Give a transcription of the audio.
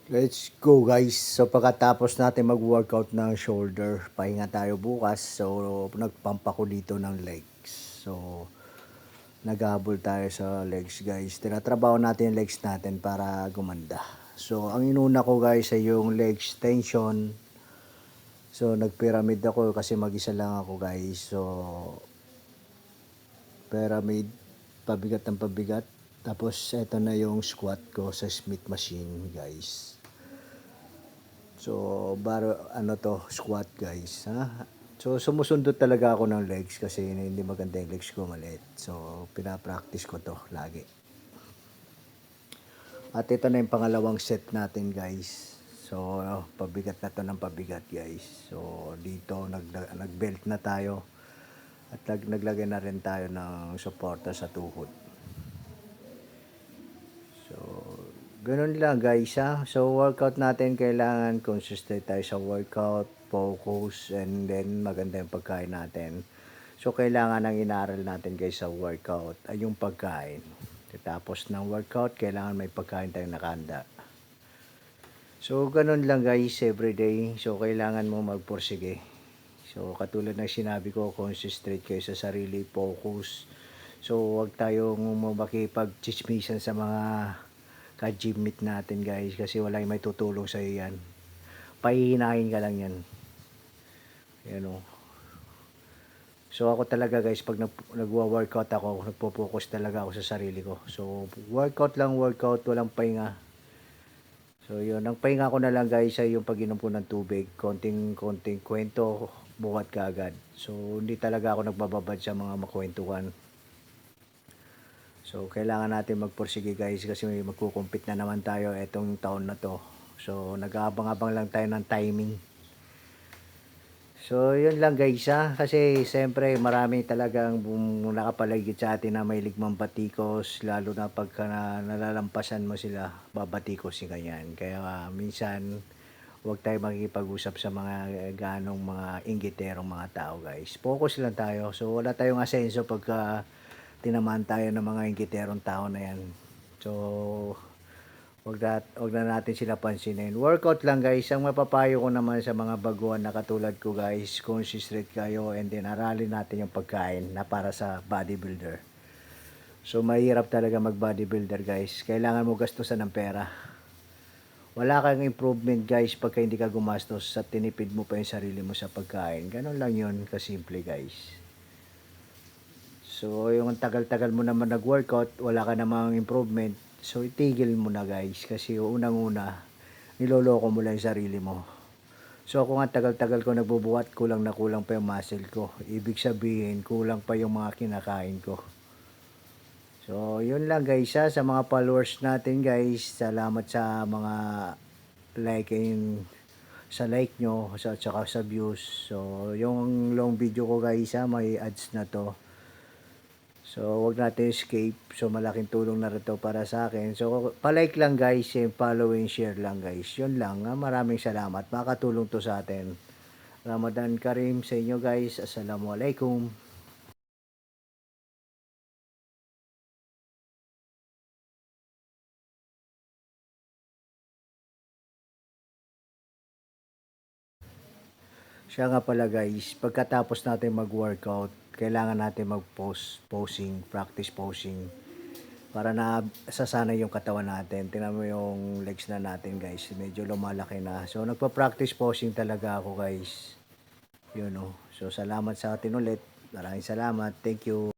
Let's go guys. So pagkatapos natin mag-workout ng shoulder, pahinga tayo bukas. So nagpump ako dito ng legs. So naghabol tayo sa legs guys. Tinatrabaho natin yung legs natin para gumanda. So ang inuna ko guys ay yung leg extension. So nag-pyramid ako kasi mag-isa lang ako guys. So pyramid, pabigat ng pabigat. Tapos eto na yung squat ko sa Smith machine guys. So, squat guys, ha? So, sumusunod talaga ako ng legs kasi hindi maganda yung legs ko maliit. So, pinapractice ko to lagi. At ito na yung pangalawang set natin guys. So, pabigat na to ng pabigat guys. So, dito nag-belt na tayo. At naglagay na rin tayo ng suporta sa tuhod. So, ganun lang guys ha. So, workout natin kailangan consistent tayo sa workout, focus, and then maganda yung pagkain natin. So, kailangan ang inaral natin guys sa workout ay yung pagkain. Tapos ng workout, kailangan may pagkain tayong nakahanda. So, ganun lang guys everyday. So, kailangan mo magpursige. So, katulad ng sinabi ko, consistent kayo sa sarili, focus. So, wag tayong makipag-chismisan sa mga ka-gym meet natin guys kasi wala yung may tutulong sa iyo yan. Pahihinahin ka lang yan. Yan o. So ako talaga guys pag nagwa-workout ako, nagpo-focus talaga ako sa sarili ko. So workout lang workout, walang pahinga. So yun, ang pahinga ko na lang guys ay yung pag-inom ko ng tubig, konting kwento, buhat ka agad. So hindi talaga ako nagbababad sa mga makwentuhan. So, kailangan natin magpursige guys kasi may magkukumpit na naman tayo etong taon na to. So, nag-aabang-abang lang tayo ng timing. So, yun lang guys ha. Kasi, siyempre, marami talagang nakapaligid sa atin na may ligmang batikos. Lalo na pagka nalalampasan mo sila, babatikos si ganyan. Kaya, minsan, huwag tayo makikipag-usap sa mga ganong mga inggiterong mga tao guys. Focus lang tayo. So, wala tayong asenso pagka tinamaan tayo ng mga inggiterong tao na yan. So, wag na natin sila pansinin. Workout lang guys. Ang mapapayo ko naman sa mga baguhan na katulad ko guys, consistent kayo and then aralin natin yung pagkain na para sa bodybuilder. So, mahirap talaga mag-bodybuilder guys. Kailangan mo gastusan ng pera. Wala kang improvement guys pagka hindi ka gumastos sa tinipid mo pa yung sarili mo sa pagkain. Ganon lang yun kasimple guys. So, yung tagal-tagal mo naman nag-workout, wala ka namang improvement. So, itigil mo na guys. Kasi unang-una, niloloko mo lang yung sarili mo. So, ako nga tagal-tagal ko nagbubuhat, kulang na kulang pa yung muscle ko. Ibig sabihin, kulang pa yung mga kinakain ko. So, yun lang guys ha. Sa mga followers natin guys, salamat sa mga sa like nyo, at saka sa views. So, yung long video ko guys ha, may ads na to. So, wag natin escape. So, malaking tulong na rin to para sa akin. So, palike lang guys, and follow and share lang guys. Yun lang. Maraming salamat. Makatulong to sa atin. Ramadan Karim sa inyo guys. Assalamualaikum. Siya nga pala guys, pagkatapos natin mag-workout, kailangan natin posing, practice posing. Para na sasanay yung katawan natin. Tingnan mo yung legs na natin guys. Medyo lumalaki na. So nagpa-practice posing talaga ako guys. Yun o. So salamat sa atin ulit. Maraming salamat. Thank you.